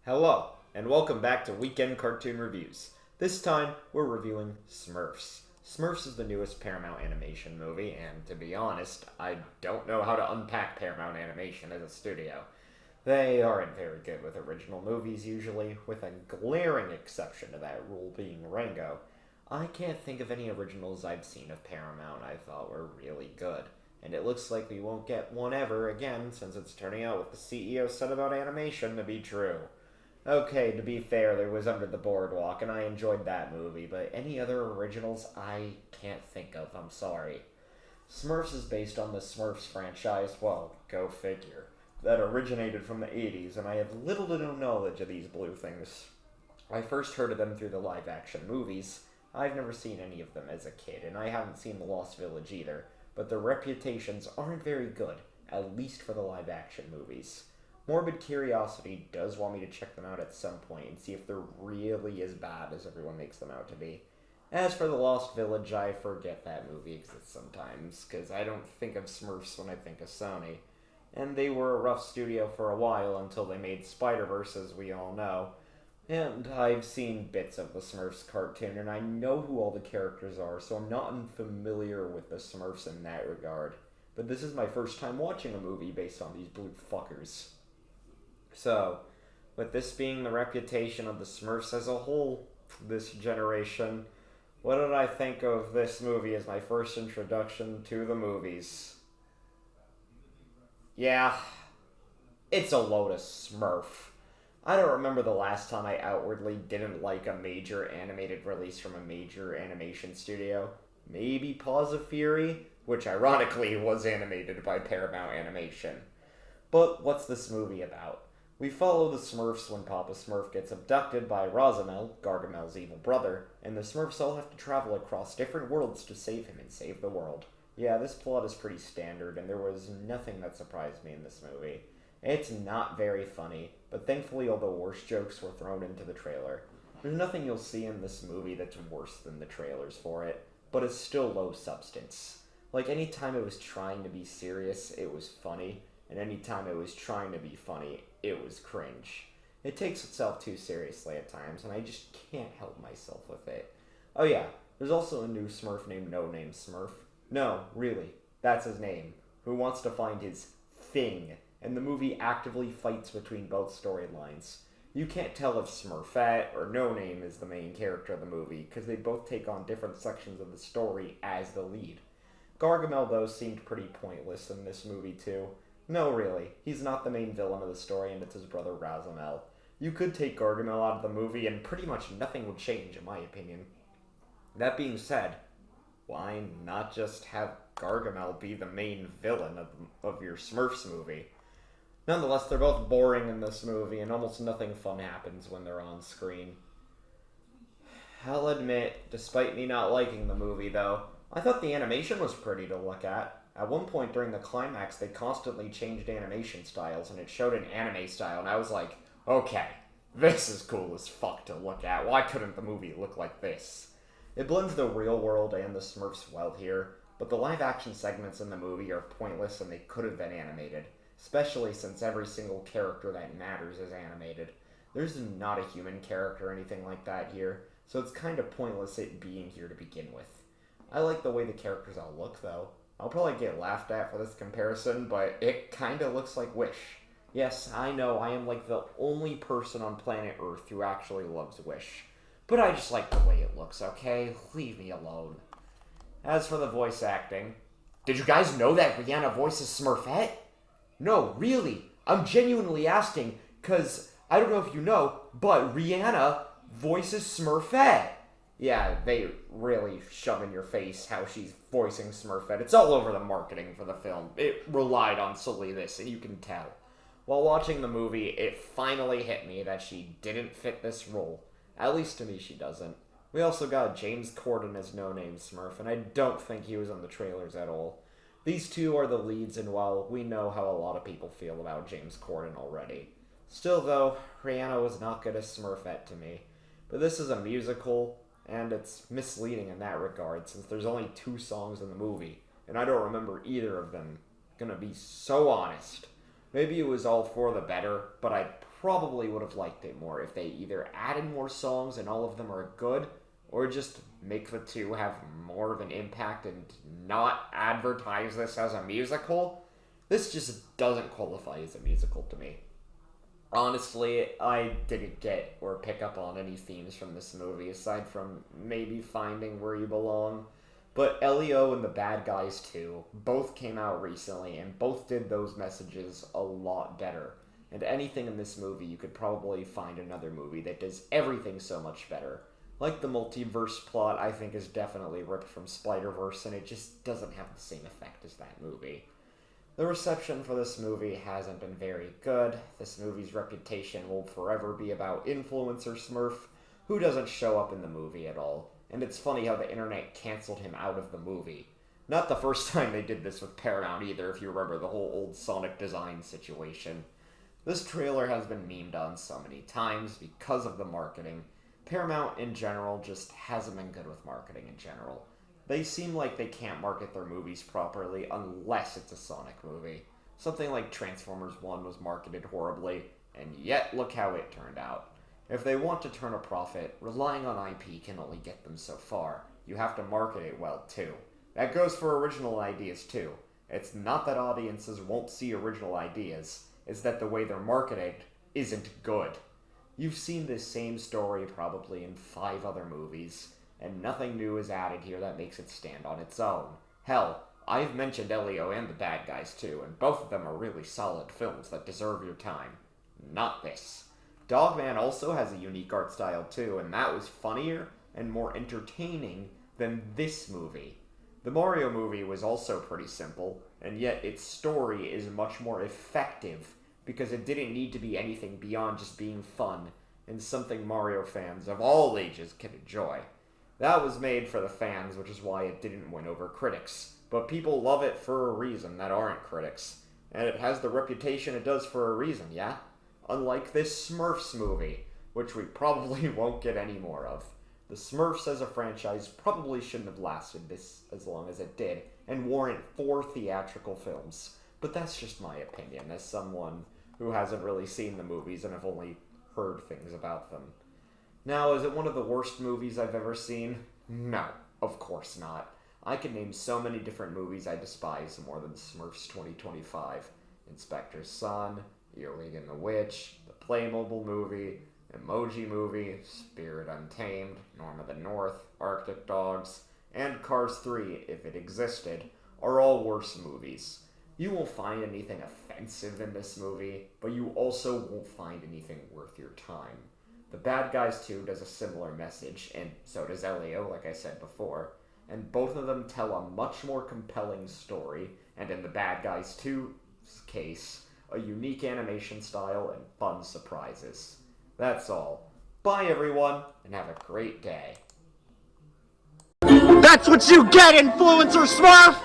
Hello, and welcome back to Weekend Cartoon Reviews. This time, we're reviewing Smurfs. Smurfs is the newest Paramount Animation movie, and to be honest, I don't know how to unpack Paramount Animation as a studio. They aren't very good with original movies usually, with a glaring exception to that rule being Rango. I can't think of any originals I've seen of Paramount I thought were really good, and it looks like we won't get one ever again since it's turning out what the CEO said about animation to be true. Okay, to be fair, there was Under the Boardwalk, and I enjoyed that movie, but any other originals I can't think of, I'm sorry. Smurfs is based on the Smurfs franchise, well, go figure, that originated from the 80s, and I have little to no knowledge of these blue things. I first heard of them through the live-action movies. I've never seen any of them as a kid, and I haven't seen The Lost Village either, but their reputations aren't very good, at least for the live-action movies. Morbid curiosity does want me to check them out at some point and see if they're really as bad as everyone makes them out to be. As for The Lost Village, I forget that movie exists sometimes, because I don't think of Smurfs when I think of Sony. And they were a rough studio for a while until they made Spider-Verse, as we all know. And I've seen bits of the Smurfs cartoon, and I know who all the characters are, so I'm not unfamiliar with the Smurfs in that regard. But this is my first time watching a movie based on these blue fuckers. So, with this being the reputation of the Smurfs as a whole this generation, what did I think of this movie as my first introduction to the movies? Yeah, it's a Lotus Smurf. I don't remember the last time I outwardly didn't like a major animated release from a major animation studio. Maybe Paws of Fury, which ironically was animated by Paramount Animation. But what's this movie about? We follow the Smurfs when Papa Smurf gets abducted by Rosamel, Gargamel's evil brother, and the Smurfs all have to travel across different worlds to save him and save the world. Yeah, this plot is pretty standard, and there was nothing that surprised me in this movie. It's not very funny, but thankfully all the worst jokes were thrown into the trailer. There's nothing you'll see in this movie that's worse than the trailers for it, but it's still low substance. Like, anytime it was trying to be serious, it was funny, and anytime it was trying to be funny, it was cringe. It takes itself too seriously at times, and I just can't help myself with it. Oh yeah, there's also a new Smurf named No Name Smurf. No, really, that's his name, who wants to find his thing, and the movie actively fights between both storylines. You can't tell if Smurfette or No Name is the main character of the movie, because they both take on different sections of the story as the lead. Gargamel, though, seemed pretty pointless in this movie, too. No, really. He's not the main villain of the story, and it's his brother Razamel. You could take Gargamel out of the movie, and pretty much nothing would change, in my opinion. That being said, why not just have Gargamel be the main villain of your Smurfs movie? Nonetheless, they're both boring in this movie, and almost nothing fun happens when they're on screen. I'll admit, despite me not liking the movie, though, I thought the animation was pretty to look at. At one point during the climax, they constantly changed animation styles, and it showed an anime style, and I was like, okay, this is cool as fuck to look at. Why couldn't the movie look like this? It blends the real world and the Smurfs well here, but the live-action segments in the movie are pointless and they could have been animated, especially since every single character that matters is animated. There's not a human character or anything like that here, so it's kind of pointless it being here to begin with. I like the way the characters all look, though. I'll probably get laughed at for this comparison, but it kinda looks like Wish. Yes, I know, I am like the only person on planet Earth who actually loves Wish. But I just like the way it looks, okay? Leave me alone. As for the voice acting, did you guys know that Rihanna voices Smurfette? No, really. I'm genuinely asking, cause I don't know if you know, but Rihanna voices Smurfette. Yeah, they really shove in your face how she's voicing Smurfette. It's all over the marketing for the film. It relied on solely this, and you can tell. While watching the movie, it finally hit me that she didn't fit this role. At least to me, she doesn't. We also got James Corden as No Name Smurf, and I don't think he was on the trailers at all. These two are the leads, and while we know how a lot of people feel about James Corden already. Still, though, Rihanna was not good as Smurfette to me. But this is a musical, and it's misleading in that regard, since there's only 2 songs in the movie, and I don't remember either of them. Gonna be so honest. Maybe it was all for the better, but I'd probably would have liked it more if they either added more songs and all of them are good, or just make the two have more of an impact and not advertise this as a musical. This just doesn't qualify as a musical to me. Honestly, I didn't get or pick up on any themes from this movie, aside from maybe finding where you belong. But Elio and the Bad Guys 2 both came out recently, and both did those messages a lot better. And anything in this movie, you could probably find another movie that does everything so much better. Like the multiverse plot, I think is definitely ripped from Spider-Verse, and it just doesn't have the same effect as that movie. The reception for this movie hasn't been very good. This movie's reputation will forever be about influencer Smurf, who doesn't show up in the movie at all. And it's funny how the internet canceled him out of the movie. Not the first time they did this with Paramount either, if you remember the whole old Sonic design situation. This trailer has been memed on so many times because of the marketing. Paramount in general just hasn't been good with marketing in general. They seem like they can't market their movies properly unless it's a Sonic movie. Something like Transformers 1 was marketed horribly, and yet look how it turned out. If they want to turn a profit, relying on IP can only get them so far. You have to market it well too. That goes for original ideas too. It's not that audiences won't see original ideas, it's that the way they're marketed isn't good. You've seen this same story probably in 5 other movies, and nothing new is added here that makes it stand on its own. Hell, I've mentioned Elio and the Bad Guys too, and both of them are really solid films that deserve your time. Not this. Dogman also has a unique art style too, and that was funnier and more entertaining than this movie. The Mario movie was also pretty simple, and yet its story is much more effective because it didn't need to be anything beyond just being fun and something Mario fans of all ages can enjoy. That was made for the fans, which is why it didn't win over critics. But people love it for a reason that aren't critics. And it has the reputation it does for a reason, yeah? Unlike this Smurfs movie, which we probably won't get any more of. The Smurfs as a franchise probably shouldn't have lasted this as long as it did, and warrant 4 theatrical films. But that's just my opinion, as someone who hasn't really seen the movies and have only heard things about them. Now, is it one of the worst movies I've ever seen? No, of course not. I can name so many different movies I despise more than Smurfs 2025. Inspector's Son, Earwig and the Witch, the Playmobil movie, Emoji Movie, Spirit Untamed, Norm of the North, Arctic Dogs, and Cars 3, if it existed, are all worse movies. You won't find anything offensive in this movie, but you also won't find anything worth your time. The Bad Guys 2 does a similar message, and so does Elio, like I said before, and both of them tell a much more compelling story, and in the Bad Guys 2's case, a unique animation style and fun surprises. That's all. Bye everyone, and have a great day. That's what you get, Influencer Smurf!